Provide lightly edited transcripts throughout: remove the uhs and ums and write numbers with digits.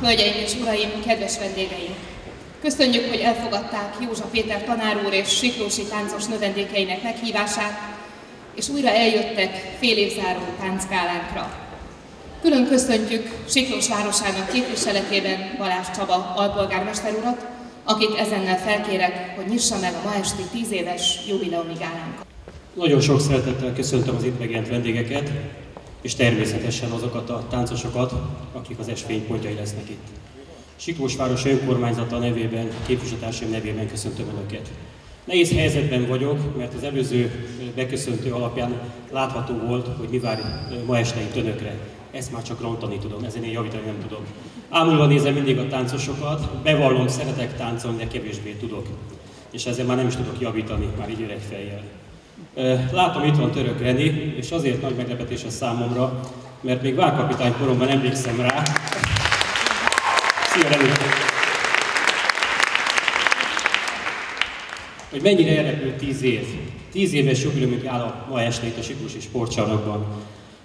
Hölgyeim és uraim, kedves vendégeim! Köszönjük, hogy elfogadták Józsa Péter tanár úr és Siklósi táncos növendékeinek meghívását, és újra eljöttek félévzáró táncgálánkra. Külön köszöntjük Siklós városának képviseletében Balázs Csaba alpolgármester urat, akit ezennel felkérek, hogy nyissa meg a ma esti 10 éves jubileumi gálánkat. Nagyon sok szeretettel köszöntöm az itt megjelent vendégeket, és természetesen azokat a táncosokat, akik az esemény pontjai lesznek itt. Siklós város önkormányzata nevében, képviselőtársaim nevében köszöntöm Önöket. Nehéz helyzetben vagyok, mert az előző beköszöntő alapján látható volt, hogy mi vár ma este itt Önökre. Ezt már csak rontani tudom, ezen én javítani nem tudom. Ámulva nézem mindig a táncosokat, bevallom, szeretek táncolni, de kevésbé tudok. És ezzel már nem is tudok javítani, már így öreg fejjel. Látom, itt van Török Reni, és azért nagy meglepetés a számomra, mert még várkapitány koromban emlékszem rá. Szia, Reni! Hogy mennyire elrepült 10 év. 10 éves jubileumunk áll a ma este itt a Siklósi Sportcsarnokban.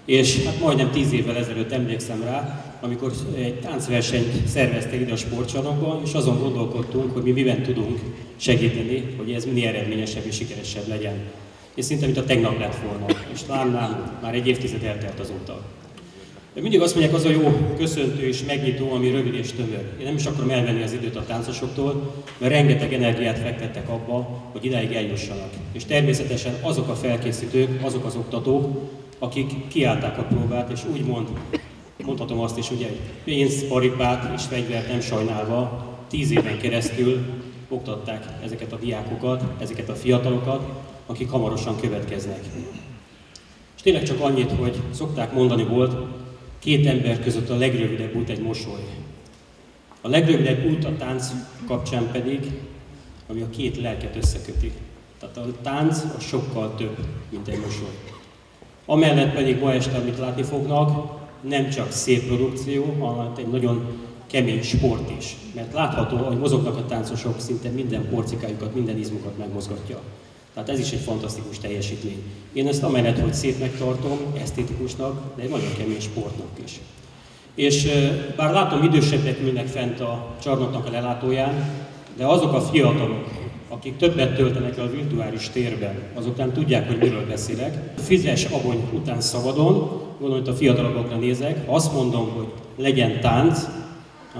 És hát majdnem 10 évvel ezelőtt emlékszem rá, amikor egy táncversenyt szerveztek ide a sportcsarnokban, és azon gondolkodtunk, hogy mi miben tudunk segíteni, hogy ez minél eredményesebb és sikeresebb legyen. És szinte mint a tegnap lett volna, és lám már egy évtized eltelt azóta. De mindig azt mondják, az a jó köszöntő és megnyitó, ami rövid és tömör. Én nem is akarom elvenni az időt a táncosoktól, mert rengeteg energiát fektettek abba, hogy idáig eljussanak. És természetesen azok a felkészítők, azok az oktatók, akik kiállták a próbát, és úgymond, mondhatom azt is, ugye, pénzt, paripát és fegyvert nem sajnálva 10 éven keresztül oktatták ezeket a diákokat, ezeket a fiatalokat, akik hamarosan következnek. És tényleg csak annyit, hogy szokták mondani volt, 2 ember között a legrövidebb út egy mosoly. A legrövidebb út a tánc kapcsán pedig, ami a 2 lelket összeköti. Tehát a tánc az sokkal több, mint egy mosoly. Amellett pedig ma este, amit látni fognak, nem csak szép produkció, hanem egy nagyon kemény sport is. Mert látható, hogy mozognak a táncosok, szinte minden porcikájukat, minden izmukat megmozgatja. Tehát ez is egy fantasztikus teljesítmény. Én ezt amellett, hogy szépnek tartom, esztétikusnak, de egy nagyon kemény sportnak is. És bár látom, idősebbek ülnek fent a csarnoknak a lelátóján, de azok a fiatalok, akik többet töltenek el a virtuális térben, azok nem tudják, hogy miről beszélek. Fizes abony után szabadon, gondolom, hogy a fiatalokra nézek, ha azt mondom, hogy legyen tánc,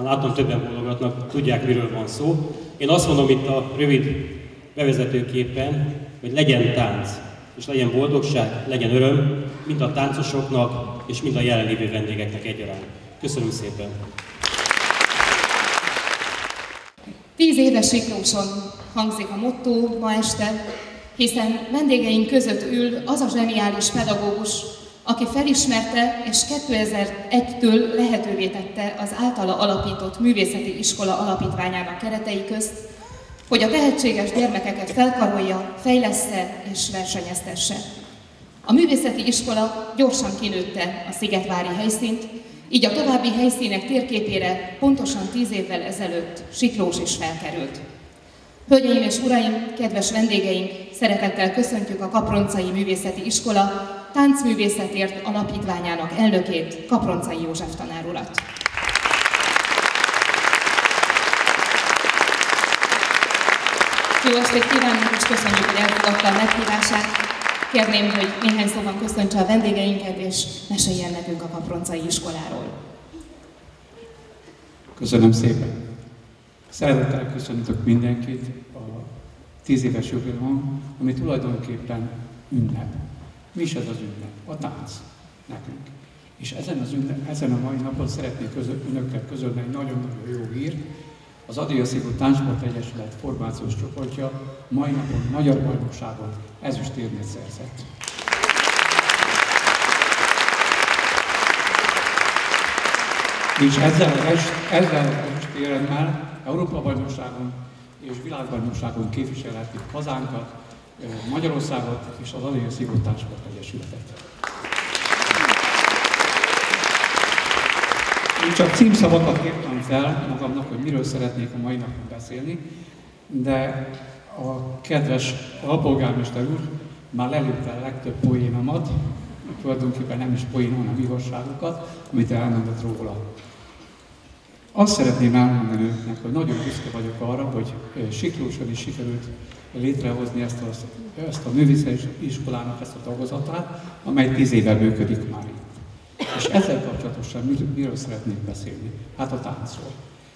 látom, többen bólogatnak, tudják, miről van szó. Én azt mondom itt a rövid bevezetőképpen, hogy legyen tánc, és legyen boldogság, legyen öröm, mind a táncosoknak, és mind a jelenlévő vendégeknek egyaránt. Köszönöm szépen! 10 éves Siklóson hangzik a motto ma este, hiszen vendégeink között ül az a zseniális pedagógus, aki felismerte és 2001-től lehetővé tette az általa alapított Művészeti Iskola Alapítványának keretei közt, hogy a tehetséges gyermekeket felkarolja, fejlessze és versenyeztesse. A Művészeti Iskola gyorsan kinőtte a szigetvári helyszínt, így a további helyszínek térképére pontosan 10 évvel ezelőtt Siklós is felkerült. Hölgyeim és uraim, kedves vendégeink, szeretettel köszöntjük a Kaproncai Művészeti Iskola Táncművészetért Alapítványának elnökét, Kaproncai József tanár urat. Jó estét kívánunk, és köszönjük, hogy elfogadta a meghívását. Kérném, hogy néhány szóban köszöntse a vendégeinket, és meséljen nekünk a Kaproncai iskoláról. Köszönöm szépen. Szeretettel köszöntök mindenkit a 10 éves jubileumon, ami tulajdonképpen ünnep. Mi is ez az ünnep? A tánc nekünk. És ezen a mai napon szeretnék önökkel közölni egy nagyon-nagyon jó hírt. Az Adriaszigó Táncsport Egyesület formációs csoportja mai napon magyar bajnokságon ezüstérmet szerzett. És ezzel az ezüstéremmel Európa-bajnokságon és világbajnokságon képviselhetik hazánkat, Magyarországot és az Adriaszigó Táncsport Egyesületet. Én csak címszavakat írtam fel magamnak, hogy miről szeretnék a mai napon beszélni, de a kedves alpolgármester úr már lelőtte a legtöbb poénomat, tulajdonképpen nem is poén, hanem igazságokat, amit elmondott róla. Azt szeretném elmondani önöknek, hogy nagyon büszke vagyok arra, hogy Siklóson is sikerült létrehozni ezt a művészetiskolának ezt a tagozatát, amely 10 éve működik már itt. És ezzel kapcsolatosan miről szeretnék beszélni? Hát a táncról.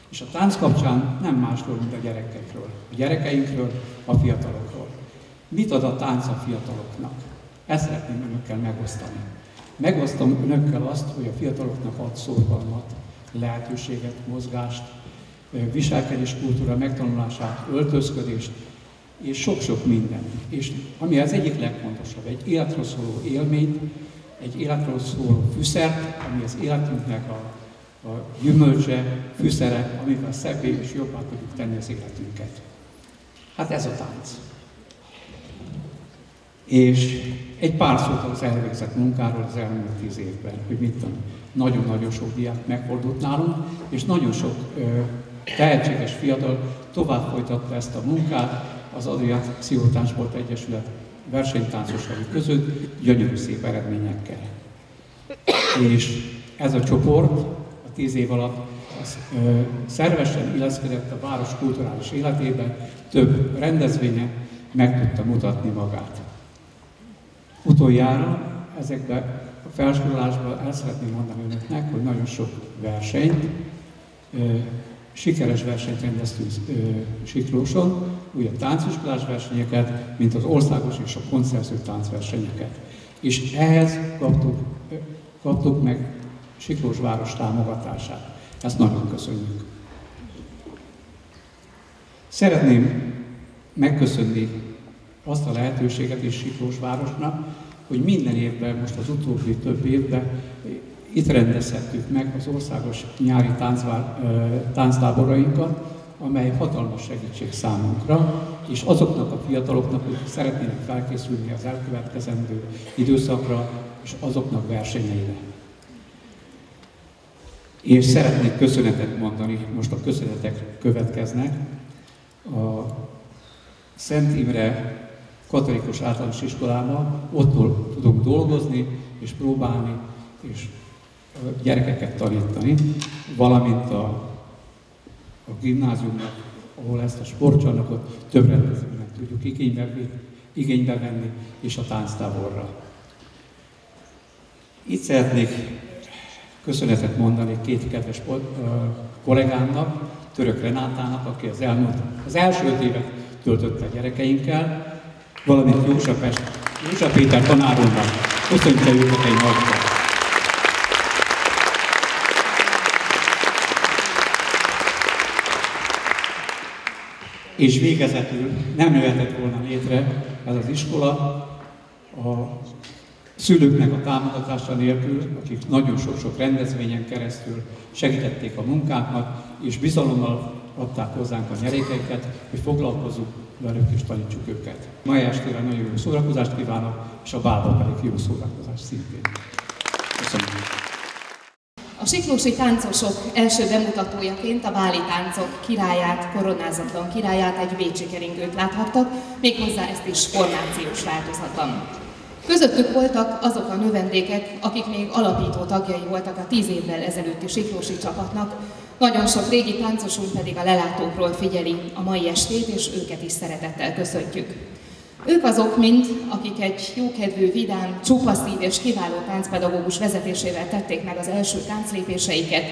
És a tánc kapcsán nem másról, mint a gyerekekről. A gyerekeinkről, a fiatalokról. Mit ad a tánc a fiataloknak? Ezt szeretném önökkel megosztani. Megosztom önökkel azt, hogy a fiataloknak ad szorgalmat, lehetőséget, mozgást, viselkedéskultúra megtanulását, öltözködést, és sok-sok minden. És ami az egyik legfontosabb, egy életről szóló élményt, egy életről szóló fűszert, ami az életünknek a gyümölcse, fűszere, amivel szebbé és jobbá tudjuk tenni az életünket. Hát ez a tánc. És egy pár szót az elvégzett munkáról az elmúlt 10 évben, hogy mit tudom, nagyon-nagyon sok diák megfordult nálunk, és nagyon sok tehetséges fiatal tovább folytatta ezt a munkát az Adriáció Táncsport Egyesület versenytáncosai között gyönyörű szép eredményekkel. És ez a csoport a 10 év alatt szervesen illeszkedett a város kulturális életében, több rendezvényen meg tudta mutatni magát. Utoljára ezekben a felsorolásban el szeretném mondani önöknek, hogy nagyon sok versenyt, sikeres versenyt rendeztünk Siklóson, úgy a tánciskolás versenyeket, mint az országos és a pontszerző táncversenyeket. És ehhez kaptuk meg Siklós város támogatását. Ezt nagyon köszönjük. Szeretném megköszönni azt a lehetőséget is Siklós városnak, hogy minden évben, most az utóbbi több évben itt rendezhettük meg az országos nyári tánctáborainkat, amely hatalmas segítség számunkra, és azoknak a fiataloknak, akik szeretnének felkészülni az elkövetkezendő időszakra, és azoknak versenyeire. És szeretnék köszönetet mondani, most a köszönetek következnek. A Szent Imre Katolikus Általános Iskolában ott tudunk dolgozni, és próbálni, és gyerekeket tanítani, valamint a gimnáziumnak, ahol ezt a sportcsarnokot több rendezvényen tudjuk igénybe venni, és a tánctáborra. Itt szeretnék köszönetet mondani két kedves kollégámnak, Török Renátának, aki az első 5 évet töltötte a gyerekeinkkel, valamint Józsa Péter tanáromnak. Köszönjük őket egy nagyra. És végezetül nem jöhetett volna létre ez az iskola a szülőknek a támogatása nélkül, akik nagyon sok-sok rendezvényen keresztül segítették a munkánknak, és bizalommal adták hozzánk a nyerékeiket, hogy foglalkozzunk velük és tanítsuk őket. Mai estére nagyon jó szórakozást kívánok, és a bálban pedig jó szórakozást szintén. Köszönöm. A siklósi táncosok első bemutatójaként a báli táncok királyát, koronázatlan királyát, egy bécsi keringőt láthattak, méghozzá ezt is formációs változatban. Közöttük voltak azok a növendékek, akik még alapító tagjai voltak a 10 évvel ezelőtti siklósi csapatnak, nagyon sok régi táncosunk pedig a lelátókról figyeli a mai estét, és őket is szeretettel köszöntjük. Ők azok mind, akik egy jókedvű, vidám, csupa szív és kiváló táncpedagógus vezetésével tették meg az első tánclépéseiket.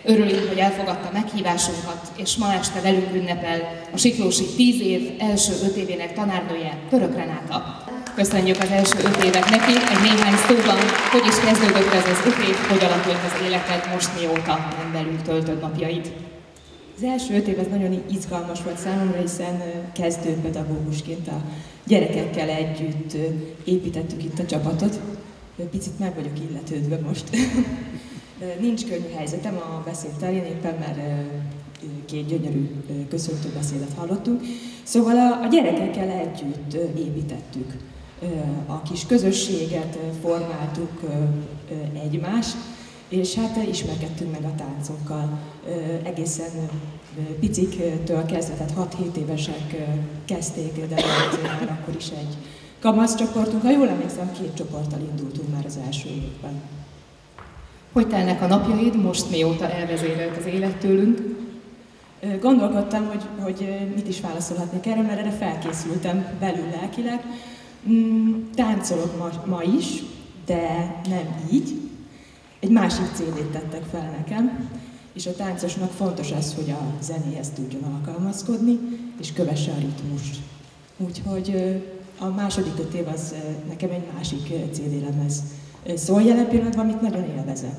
Örülünk, hogy elfogadta meghívásunkat, és ma este velünk ünnepel a siklósi 10 év első 5 évének tanárnője, Török Renáta. Köszönjük az első 5 évet neki, egy néhány szóban, hogy is kezdődött ez az 5 év, hogy alakult az életed most, mióta nem velünk töltöd napjaid. Az első 5 év ez nagyon izgalmas volt számomra, hiszen kezdőpedagógusként a gyerekekkel együtt építettük itt a csapatot. Picit meg vagyok illetődve most. Nincs könnyű helyzetem a beszéd terén, éppen mert 2 gyönyörű köszöntő beszédet hallottunk. Szóval a gyerekekkel együtt építettük a kis közösséget, formáltuk egymást, és hát ismerkedtünk meg a táncokkal. Egészen piciktől kezdve, tehát 6-7 évesek kezdték, de volt már akkor is egy kamasz csoportunk. Ha jól emlékszem, 2 csoporttal indultunk már az első évben. Hogy telnek a napjaid most, mióta elvezérelt az élet tőlünk? Gondolkodtam, hogy mit is válaszolhatnék erre, mert erre felkészültem belül lelkileg. Táncolok ma is, de nem így. Egy másik CD-t tettek fel nekem, és a táncosnak fontos az, hogy a zenéhez tudjon alkalmazkodni, és kövesse a ritmust. Úgyhogy a második 5 év az nekem egy másik CD-lemez szól jelen pillanatban, amit nagyon élvezek.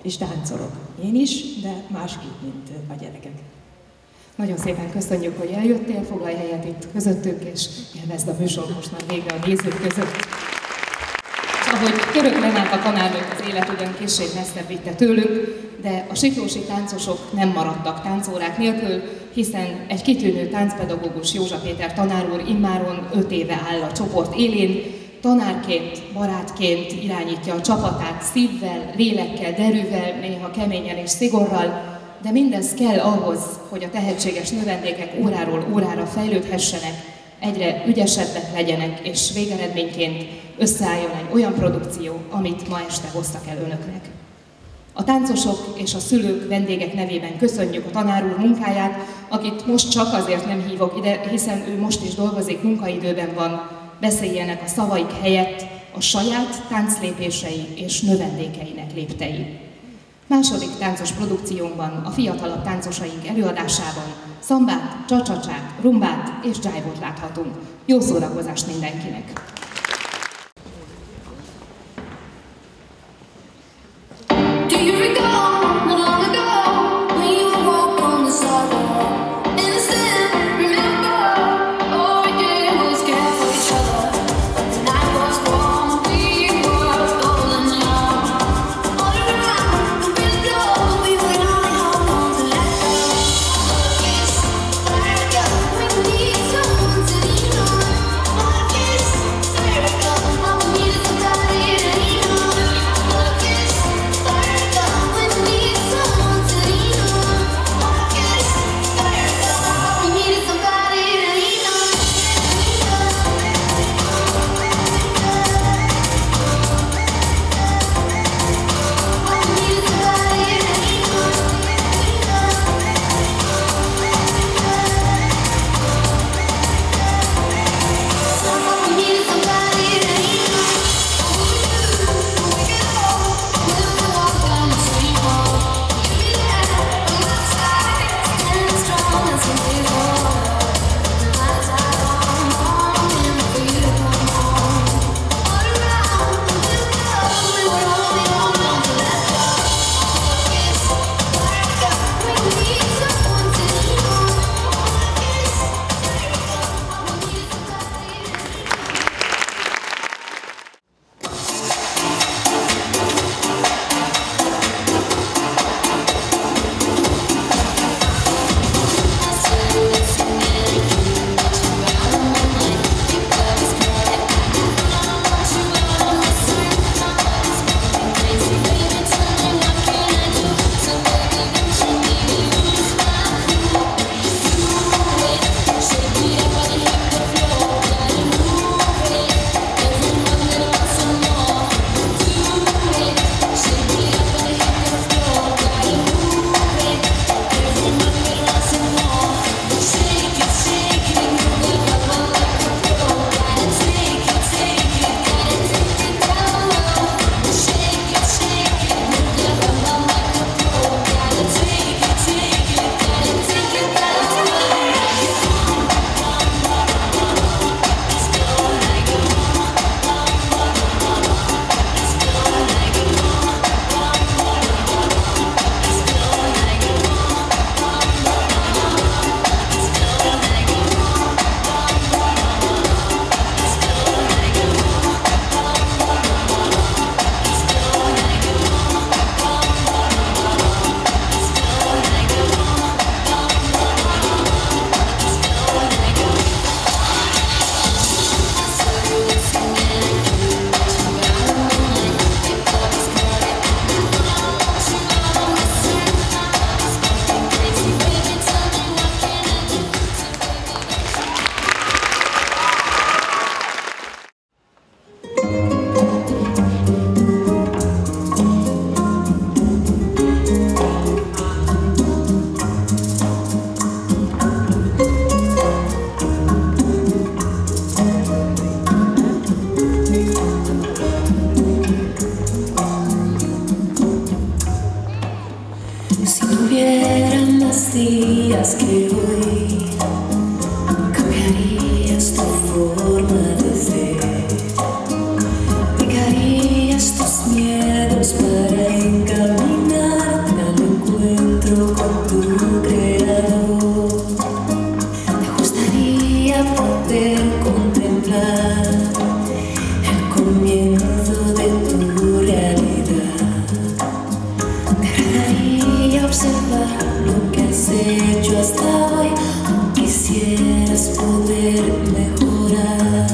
És táncolok. Én is, de másképp, mint a gyerekek. Nagyon szépen köszönjük, hogy eljöttél, foglalj helyet itt közöttünk, és élvezd a műsor most már végre a nézők között. És ahogy Török Levent a tanárnők az élet ugyan kissé messzebb vitte tőlük, de a siklósi táncosok nem maradtak táncórák nélkül, hiszen egy kitűnő táncpedagógus, Józsa Péter tanár úr immáron 5 éve áll a csoport élén, tanárként, barátként irányítja a csapatát szívvel, lélekkel, derűvel, néha keményen és szigorral, de mindez kell ahhoz, hogy a tehetséges növendékek óráról órára fejlődhessenek, egyre ügyesebbek legyenek, és végeredményként összeálljon egy olyan produkció, amit ma este hoztak el önöknek. A táncosok és a szülők, vendégek nevében köszönjük a tanár úr munkáját, akit most csak azért nem hívok ide, hiszen ő most is dolgozik, munkaidőben van, beszéljenek a szavaik helyett a saját tánclépései és növendékeinek léptei. Második táncos produkciónkban, a fiatalabb táncosaink előadásában szambát, csa-csa-csát, rumbát és jive-ot láthatunk. Jó szórakozást mindenkinek! sabías que hoy cambiarías tu forma de ser, dejarías tus miedos para encaminarte al encuentro con tu creador. Te gustaría poder contemplar el comienzo de tu realidad. Te agradaría observar lo que has hecho hasta hoy. Quisieras poder mejorar.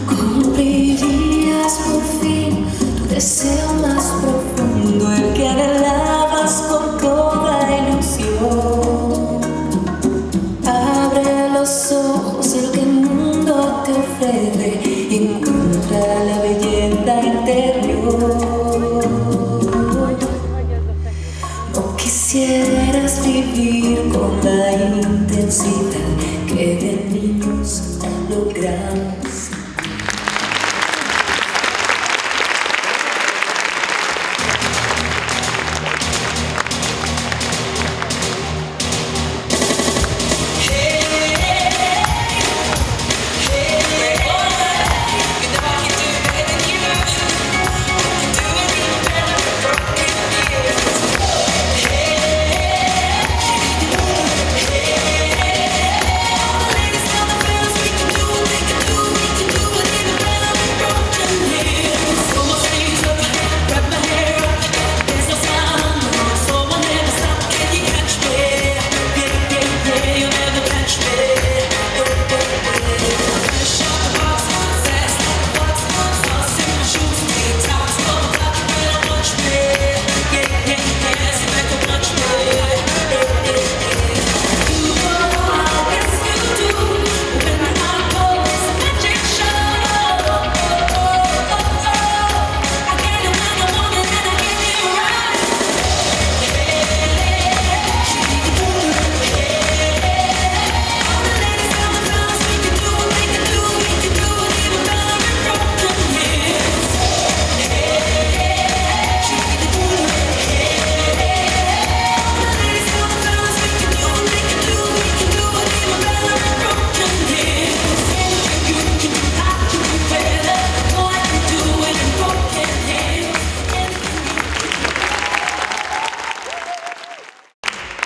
Cumplirías por fin tu deseo más profundo, el que anhelabas con toda ilusión. Abre los ojos a lo que el mundo te ofrece y encuentra la belleza interior. No quisieras vivir con la intensidad que de niños logramos.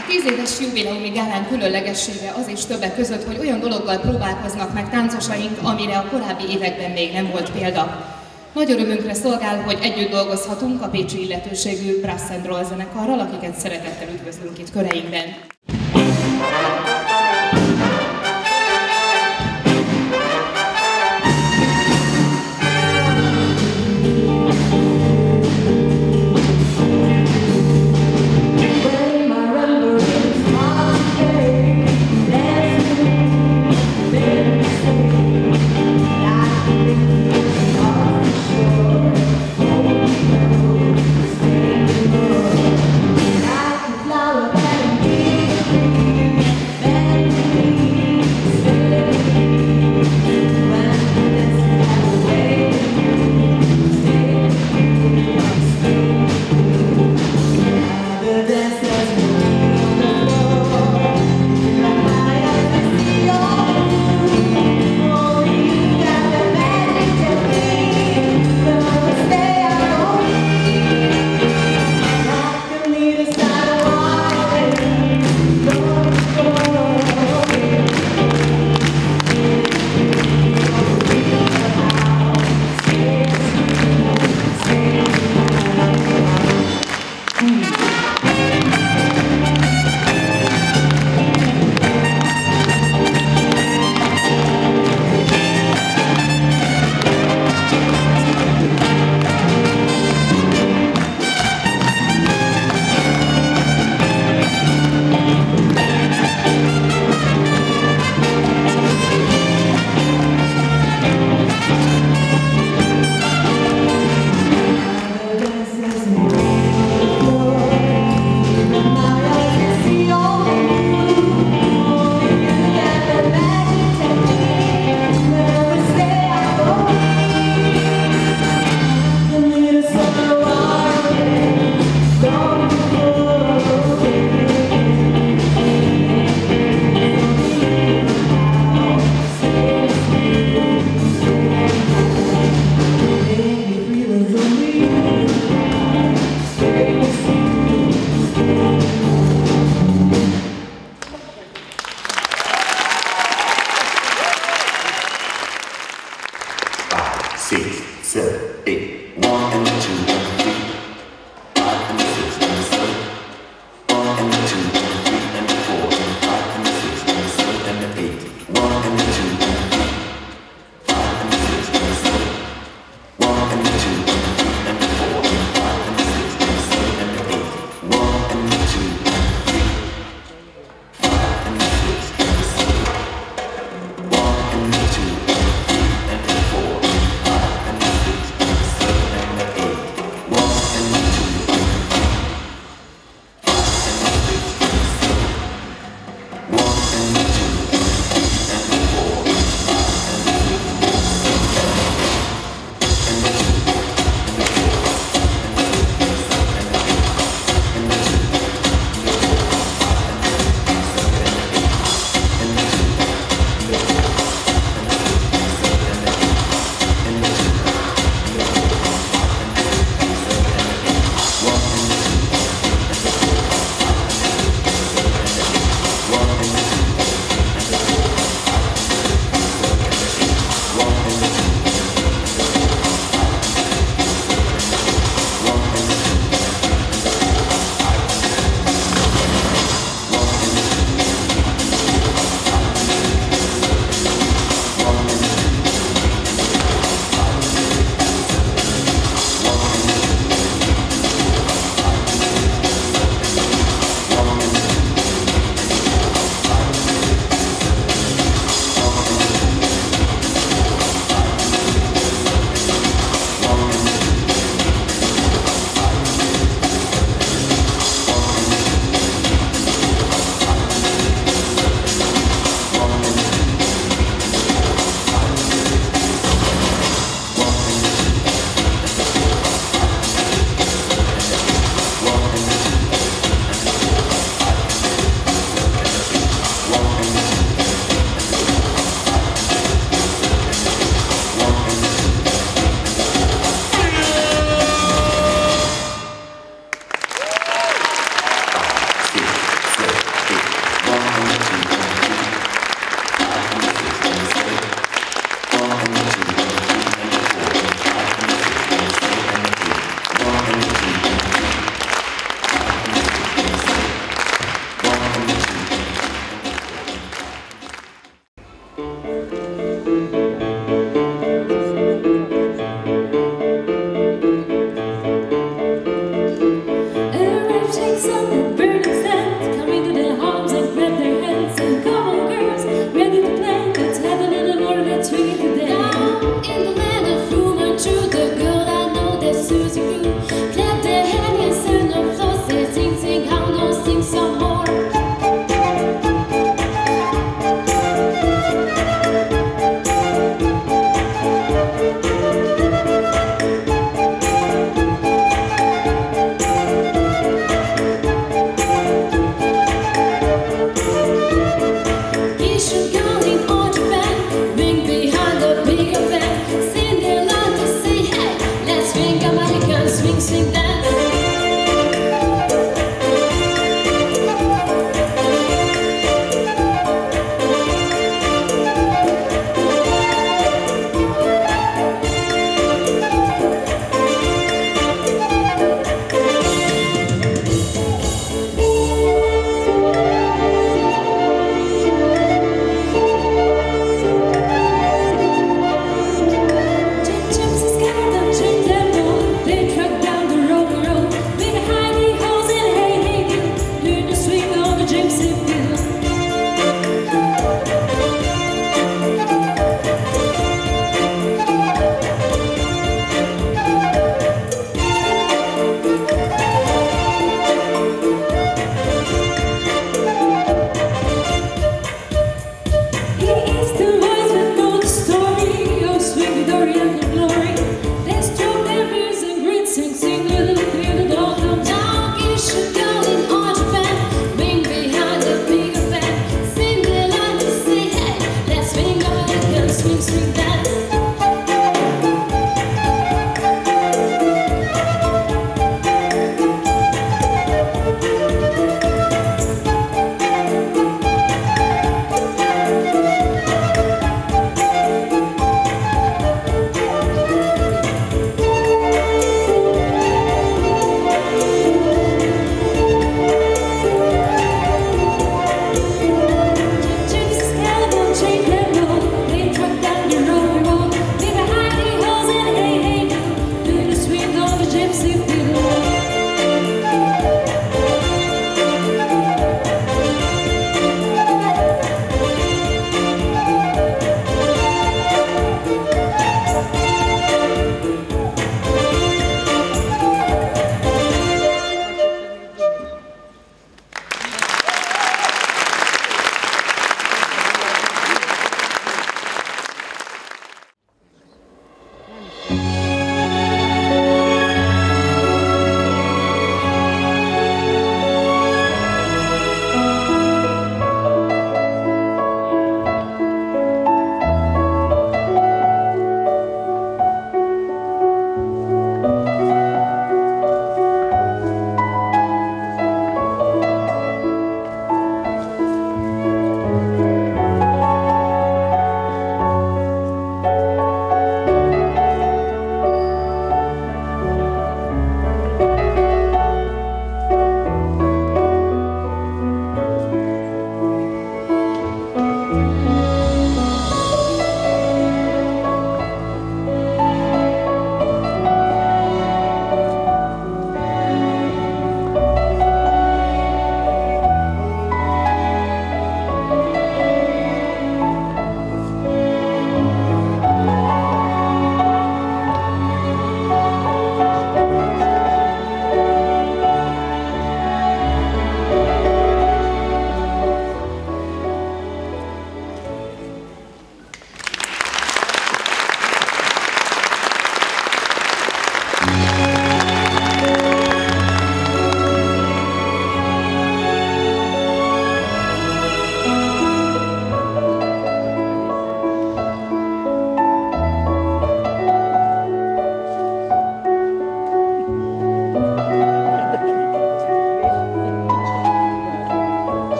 A 10 éves jubileumi gálán különlegessége az is többek között, hogy olyan dologgal próbálkoznak meg táncosaink, amire a korábbi években még nem volt példa. Nagy örömünkre szolgál, hogy együtt dolgozhatunk a pécsi illetőségű Brass and Roll zenekarral, akiket szeretettel üdvözlünk itt köreinkben.